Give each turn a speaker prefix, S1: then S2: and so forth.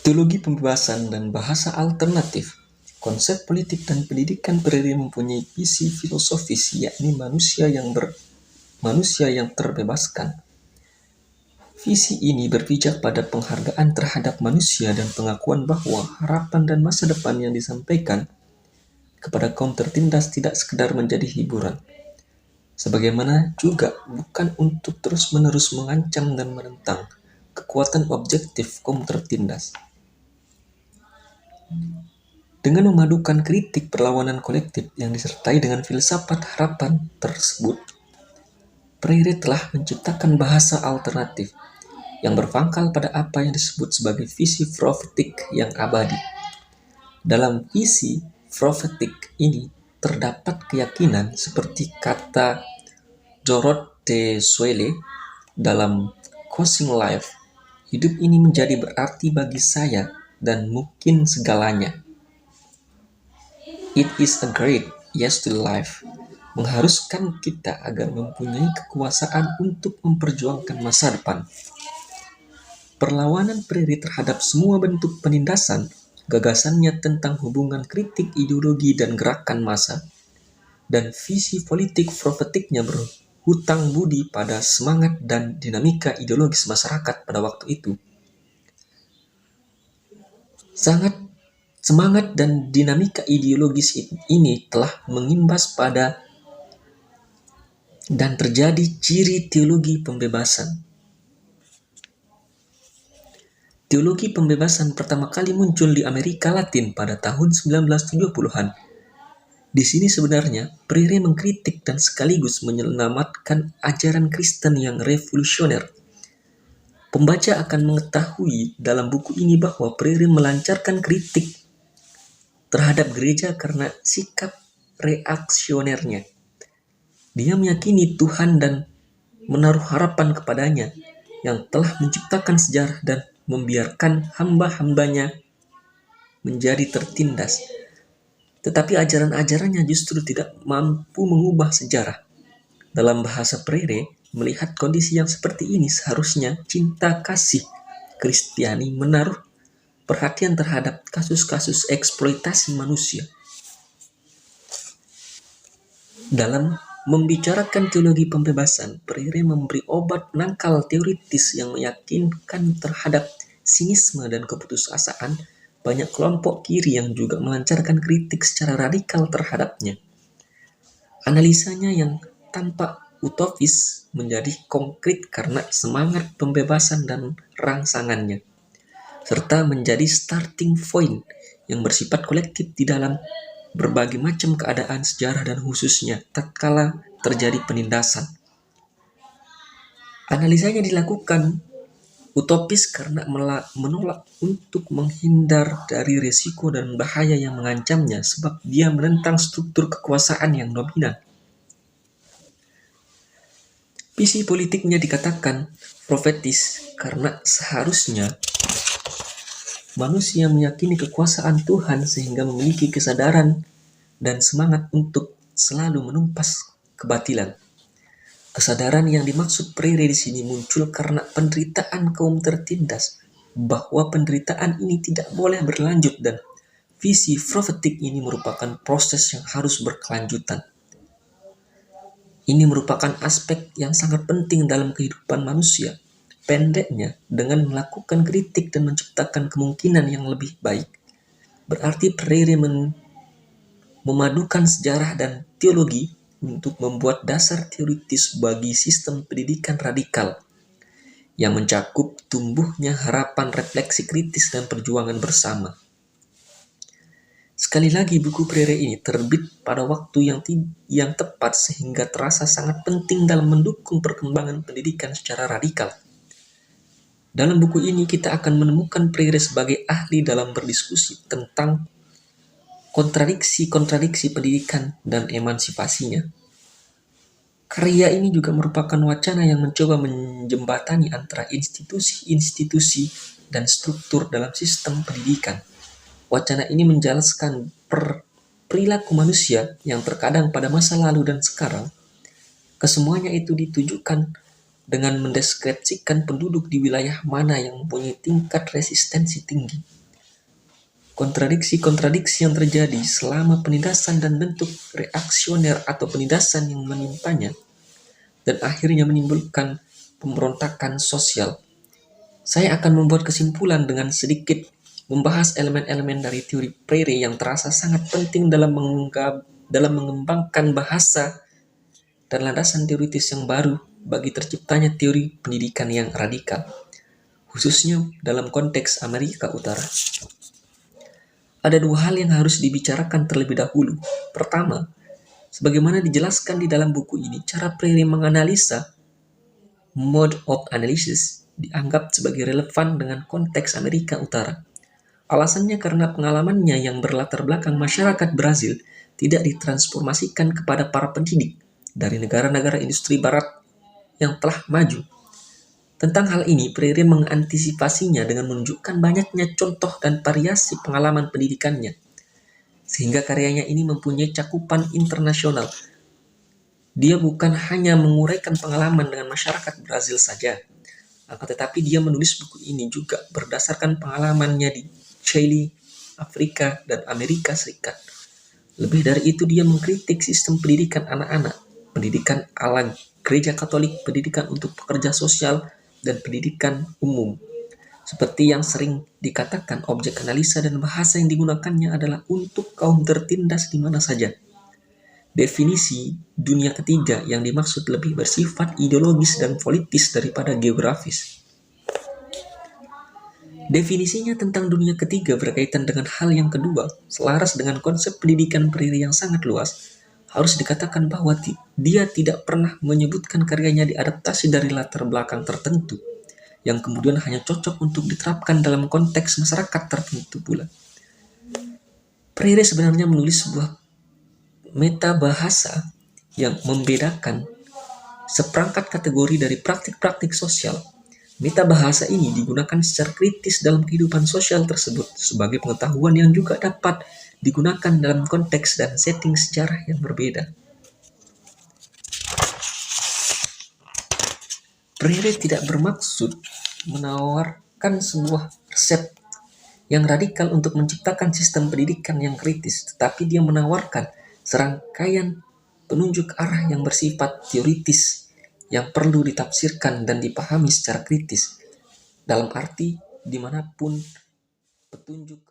S1: Teologi pembebasan dan bahasa alternatif. Konsep politik dan pendidikan Freire mempunyai visi filosofis, yakni manusia yang terbebaskan. Visi ini berpijak pada penghargaan terhadap manusia dan pengakuan bahwa harapan dan masa depan yang disampaikan kepada kaum tertindas tidak sekedar menjadi hiburan, sebagaimana juga bukan untuk terus-menerus mengancam dan menentang kekuatan objektif kaum tertindas. Dengan memadukan kritik perlawanan kolektif yang disertai dengan filsafat harapan tersebut, Freire telah menciptakan bahasa alternatif yang berpangkal pada apa yang disebut sebagai visi profetik yang abadi. Dalam visi profetik ini terdapat keyakinan seperti kata Dorothe de Soele dalam Couching Life, hidup ini menjadi berarti bagi saya dan mungkin segalanya. It is a great yes to life, mengharuskan kita agar mempunyai kekuasaan untuk memperjuangkan masa depan. Perlawanan Freire terhadap semua bentuk penindasan, gagasannya tentang hubungan kritik ideologi dan gerakan massa, dan visi politik profetiknya berhutang budi pada semangat dan dinamika ideologis masyarakat pada waktu itu. Semangat dan dinamika ideologis ini telah mengimbas pada dan terjadi ciri teologi pembebasan. Teologi pembebasan pertama kali muncul di Amerika Latin pada tahun 1970-an. Di sini sebenarnya Freire mengkritik dan sekaligus menyelamatkan ajaran Kristen yang revolusioner. Pembaca akan mengetahui dalam buku ini bahwa Freire melancarkan kritik terhadap gereja karena sikap reaksionernya. Dia meyakini Tuhan dan menaruh harapan kepadanya yang telah menciptakan sejarah dan membiarkan hamba-hambanya menjadi tertindas. Tetapi ajaran-ajarannya justru tidak mampu mengubah sejarah. Dalam bahasa Freire, melihat kondisi yang seperti ini seharusnya cinta kasih Kristiani menaruh perhatian terhadap kasus-kasus eksploitasi manusia. Dalam membicarakan teologi pembebasan, Freire memberi obat penangkal teoritis yang meyakinkan terhadap sinisme dan keputusasaan banyak kelompok kiri yang juga melancarkan kritik secara radikal terhadapnya. Analisanya yang tampak utopis menjadi konkret karena semangat pembebasan dan rangsangannya, serta menjadi starting point yang bersifat kolektif di dalam berbagai macam keadaan sejarah dan khususnya tatkala terjadi penindasan. Analisanya dilakukan utopis karena menolak untuk menghindar dari risiko dan bahaya yang mengancamnya sebab dia menentang struktur kekuasaan yang dominan. Visi politiknya dikatakan profetis karena seharusnya manusia meyakini kekuasaan Tuhan sehingga memiliki kesadaran dan semangat untuk selalu menumpas kebatilan. Kesadaran yang dimaksud Freire di sini muncul karena penderitaan kaum tertindas, bahwa penderitaan ini tidak boleh berlanjut dan visi profetik ini merupakan proses yang harus berkelanjutan. Ini merupakan aspek yang sangat penting dalam kehidupan manusia. Pendeknya, dengan melakukan kritik dan menciptakan kemungkinan yang lebih baik, berarti Freire memadukan sejarah dan teologi untuk membuat dasar teoritis bagi sistem pendidikan radikal yang mencakup tumbuhnya harapan refleksi kritis dan perjuangan bersama. Sekali lagi, buku Freire ini terbit pada waktu yang tepat sehingga terasa sangat penting dalam mendukung perkembangan pendidikan secara radikal. Dalam buku ini kita akan menemukan Freire sebagai ahli dalam berdiskusi tentang kontradiksi-kontradiksi pendidikan dan emansipasinya. Karya ini juga merupakan wacana yang mencoba menjembatani antara institusi-institusi dan struktur dalam sistem pendidikan. Wacana ini menjelaskan perilaku manusia yang terkadang pada masa lalu dan sekarang. Kesemuanya itu ditujukan dengan mendeskripsikan penduduk di wilayah mana yang mempunyai tingkat resistensi tinggi. kontradiksi-kontradiksi yang terjadi selama penindasan dan bentuk reaksioner atau penindasan yang menimpanya, dan akhirnya menimbulkan pemberontakan sosial. Saya akan membuat kesimpulan dengan sedikit membahas elemen-elemen dari teori Freire yang terasa sangat penting dalam mengembangkan bahasa dan landasan teoritis yang baru bagi terciptanya teori pendidikan yang radikal, khususnya dalam konteks Amerika Utara. Ada dua hal yang harus dibicarakan terlebih dahulu. Pertama, sebagaimana dijelaskan di dalam buku ini, cara Freire menganalisa mode of analysis dianggap sebagai relevan dengan konteks Amerika Utara. Alasannya karena pengalamannya yang berlatar belakang masyarakat Brazil tidak ditransformasikan kepada para pendidik dari negara-negara industri barat yang telah maju. Tentang hal ini, Freire mengantisipasinya dengan menunjukkan banyaknya contoh dan variasi pengalaman pendidikannya, sehingga karyanya ini mempunyai cakupan internasional. Dia bukan hanya menguraikan pengalaman dengan masyarakat Brazil saja, akan tetapi dia menulis buku ini juga berdasarkan pengalamannya di Chile, Afrika, dan Amerika Serikat. Lebih dari itu, dia mengkritik sistem pendidikan anak-anak, pendidikan ala Gereja Katolik, pendidikan untuk pekerja sosial, dan pendidikan umum. Seperti yang sering dikatakan, objek analisa dan bahasa yang digunakannya adalah untuk kaum tertindas di mana saja. Definisi dunia ketiga yang dimaksud lebih bersifat ideologis dan politis daripada geografis. Definisinya tentang dunia ketiga berkaitan dengan hal yang kedua, selaras dengan konsep pendidikan Freire yang sangat luas. Harus dikatakan bahwa dia tidak pernah menyebutkan karyanya diadaptasi dari latar belakang tertentu, yang kemudian hanya cocok untuk diterapkan dalam konteks masyarakat tertentu pula. Freire sebenarnya menulis sebuah metabahasa yang membedakan seperangkat kategori dari praktik-praktik sosial. Metabahasa ini digunakan secara kritis dalam kehidupan sosial tersebut sebagai pengetahuan yang juga dapat digunakan dalam konteks dan setting sejarah yang berbeda. Freire tidak bermaksud menawarkan sebuah resep yang radikal untuk menciptakan sistem pendidikan yang kritis, tetapi dia menawarkan serangkaian penunjuk arah yang bersifat teoritis yang perlu ditafsirkan dan dipahami secara kritis, dalam arti dimanapun petunjuk